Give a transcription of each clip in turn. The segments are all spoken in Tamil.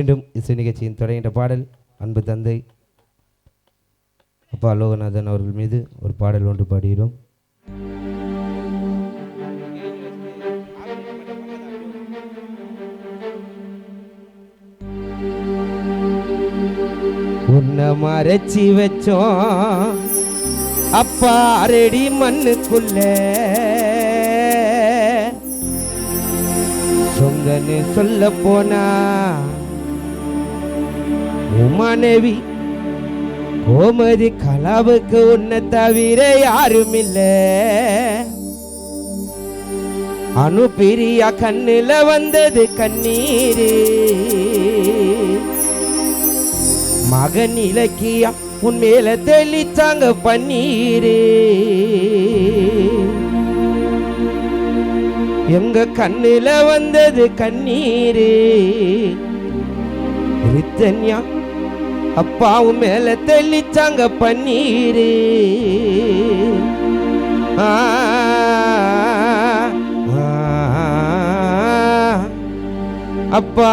மீண்டும் இசை நிகழ்ச்சியின் தொடங்கின்ற பாடல் அன்பு தந்தை அப்பா லோகநாதன் அவர்கள் மீது ஒரு பாடல் ஒன்று பாடுகிறோம். உன்னை மறைச்சி வச்சோம் அப்பா ரெடி மண்ணுக்குள்ள சொந்தன்னு சொல்ல போனா மனைவி கோமதி கலாவுக்கு உன்னை தவிர யாரும் இல்ல. அனுப்பிரியா கண்ணுல வந்தது கண்ணீரு மகன் இலக்கியா உன் மேல தெளிச்சாங்க பன்னீரு எங்க கண்ணுல வந்தது கண்ணீரு ரித்தன்யா அப்பாவும் மேல தெளிச்சாங்க பன்னீரு அப்பா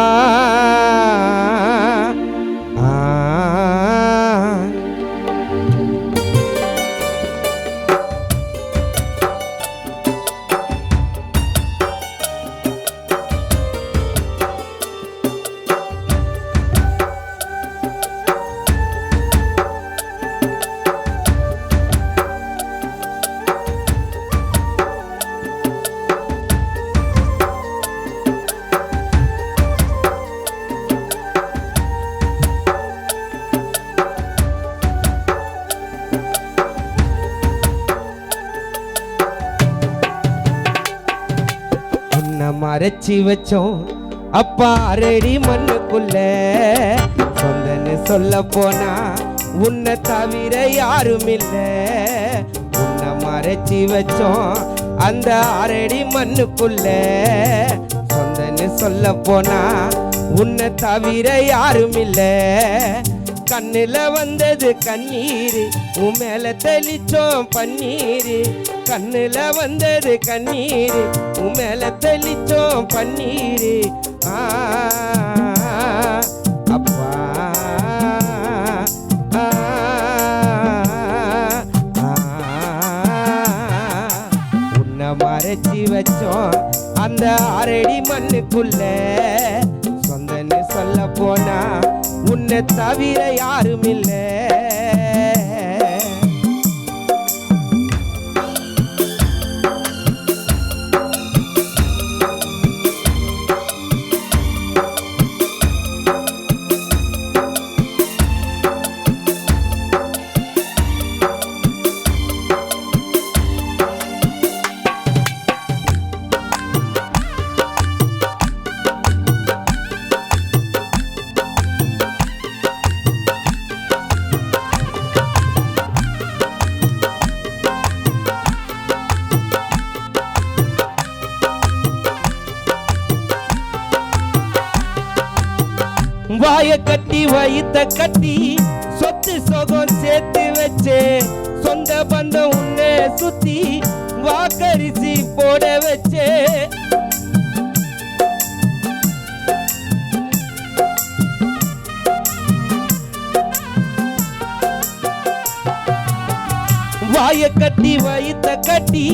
மறைச்சி வச்சோம் அப்பா ரெடி மண்ணுக்குள்ள சொந்தன்னு சொல்ல போனா உன்னை தவிர யாரும் இல்ல. உன்னை மறைச்சி வச்சோம் அந்த அரடி மண்ணுக்குள்ள சொந்தன்னு சொல்ல போனா உன்னை தவிர யாரும் இல்ல. கண்ணுல வந்தது கண்ணீரு உன் மேல தெளிச்சோம் பன்னீரு கண்ணுல வந்தது கண்ணீரு உன் மேல தெளிச்சோம் பன்னீரு அப்பா உன்னை மறைச்சி வச்சோம் அந்த அரடி மண்ணுக்குள்ள சொந்தன்னு சொல்ல போனா உன்னை தவிர யாரும் இல்ல. வாய கட்டி வயித்த கட்டி சொத்து சொகம் சேர்த்து வச்சே சொந்த பந்தம் உன்னை சுத்தி வாக்கரிசி போட வச்சே வாய கட்டி வயித்த கட்டி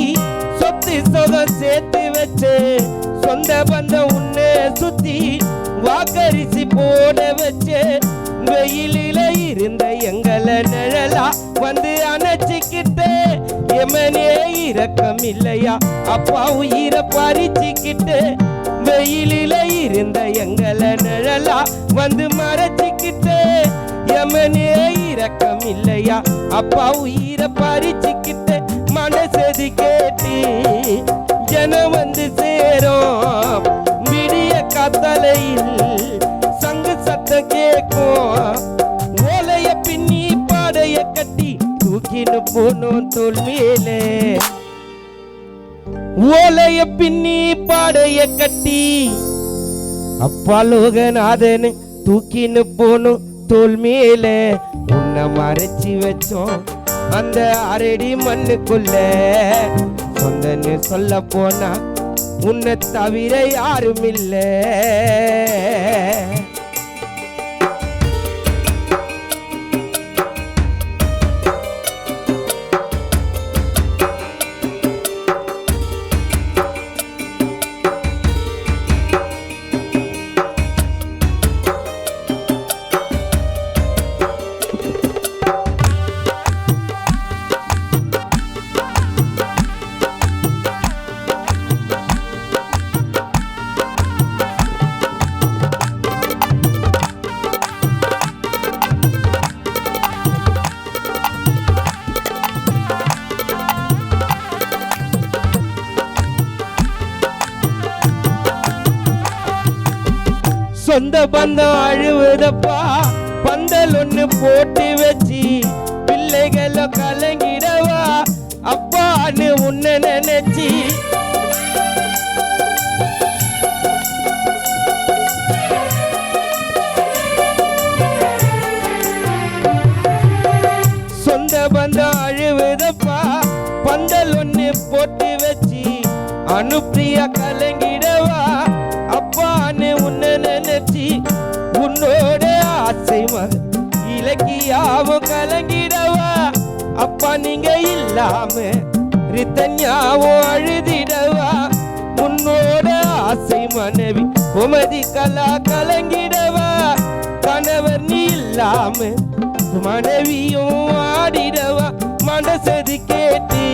சொத்து சொகம் சேர்த்து வச்சே சொந்த பந்தம் உன்னை சுத்தி வாக்கரிசி போட வச்சு வெயிலில இருந்த எங்களை நிழலா வந்து அணைச்சிக்கிட்டு எமனே இரக்கம் இல்லையா அப்பா உயிரை பறிச்சுக்கிட்டு வெயிலில இருந்த எங்களை நிழலா வந்து மறைச்சிக்கிட்டு எமனே இரக்கம் இல்லையா அப்பா உயிரை பறிச்சுக்கிட்டு மனசெதி கேட்டு ஜனம் வந்து சேரும் விடிய கத்தலையில் சங்கு சத்தம் கேட்கும் ஓலைய பின்னி பாடைய கட்டி தூக்கின்னு போனோம் தோல் மேலே ஓலைய பின்னி பாடைய கட்டி அப்பா லோகநாதன் தூக்கின்னு போனோம் தோல் மேலே உன்னை மறைச்சி வச்சோம் அந்த அரடி மண்ணுக்குள்ள சொந்தன்னு சொல்ல போனா உன்னை தவிர யாரும் இல்ல. சொந்த பந்தம் அழுவுதப்பா பந்தல் ஒண்ணு போட்டு வச்சு பிள்ளைகளை கலங்கிடவா அப்பான்னு உன்னை நினைச்சி சொந்த பந்தம் அழுவுதப்பா பந்தல் ஒண்ணு போட்டு வச்சு அனுப்பியா கலங்கிடவா அப்பான்னு உன்னை நினைச்சி உன்னோட ஆசை மக இலக்கியாவும் கலங்கிடவா அப்பா நீங்க இல்லாம ரித்தன்யாவும் அழுதிடவா உன்னோட ஆசை மனைவி குமதி கலா கலங்கிடவா கணவர் நீ இல்லாம மனைவியும் ஆடிடவா மனசது கேட்டு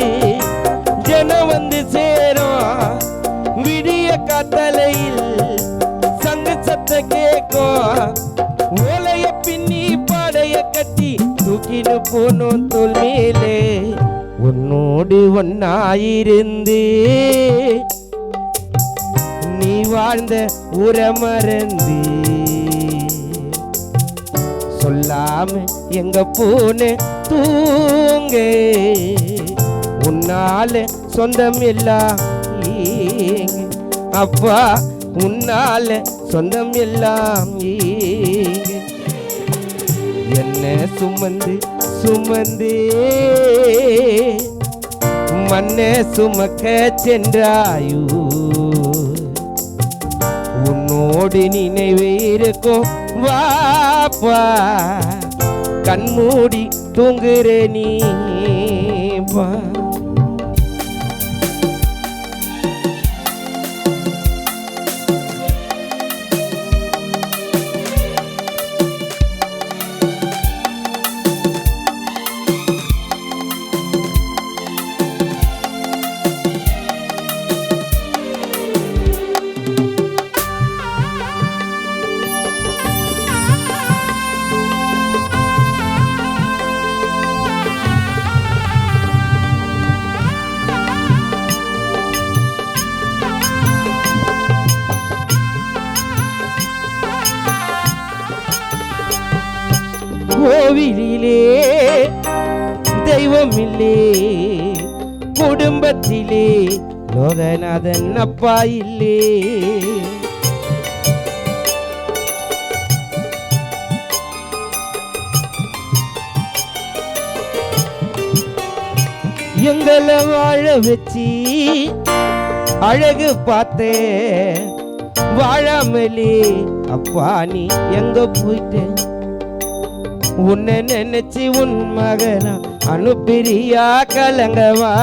ஜனம் வந்து சேரும் விடிய காத்தலையில் சங்கு சத்த கேட்கும் ஓலைய பின்னி பாடைய கட்டி தூக்கிட்டு போனோம் தோல் மேலே உன்னோடு ஒன்னாயிருந்து நீ வாழ்ந்த உரமறந்து சொல்லாம எங்க போன தூங்க உன்னால சொந்தம் எல்லாம் அப்பா உன்னால சொந்தம் எல்லாம் என்ன சுமந்து சுமந்து மண்ணை சுமக்க சென்றாயோ உன்னோடு நினைவே இருக்கும் வாப்பா கண்மூடி தூங்குற நீ வா கோவிலிலே தெய்வம் இல்லே குடும்பத்திலே லோகநாதன் அப்பா இல்லே எங்களை வாழ வச்சு அழகு பார்த்தே வாழாமலே அப்பா நீ எங்க போயிட்ட உன்னை நினைச்சு உன் மகனா அனுப்பிரியா கலங்கவா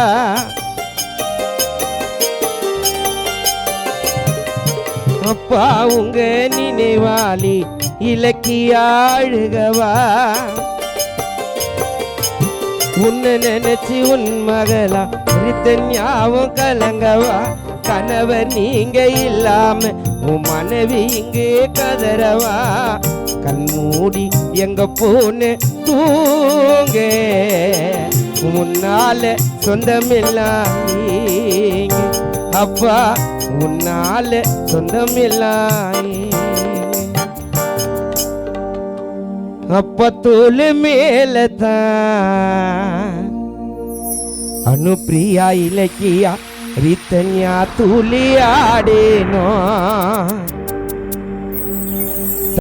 அப்பா உங்க நினைவாளி இலக்கியா அழுகவா உன்னை நினைச்சு உன் மகளா ரித்தன்யாவும் கலங்கவா கணவர் நீங்க இல்லாம உன் மனைவி இங்கே கதறவா கண்மூடி எங்க போன தூங்க உன்னால சொந்தமில்லாம் அப்பா உன்னால சொந்தமில்லாம் அப்ப தோல் மேலதான் அனுப்பிரியா இலக்கியா ரித்தன்யா துளியாடேனோ